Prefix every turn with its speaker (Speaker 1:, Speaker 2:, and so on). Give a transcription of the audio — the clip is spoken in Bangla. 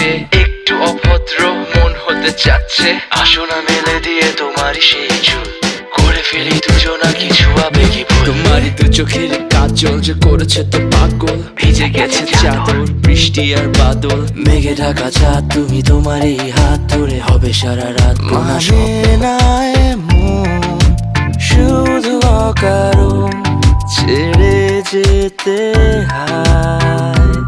Speaker 1: পেয়ে একটু অভদ্র মন হতে চাচ্ছে। আসো না মেলে দিয়ে তোমারই সেই চুল, করে ফেলি দুজনা কিছু আবেগী ভুল। তোমারই দু চোখের কাজল যে করেছে তো পাগল, ভিজে গেছে চাদর বৃষ্টি আর বাদল। মেঘে ঢাকা চাঁদ তুমি তোমারই হাত ধরে হবে সারা রাত। মানে না এমন শুধু অকারণ ছেড়ে যেতে হয়।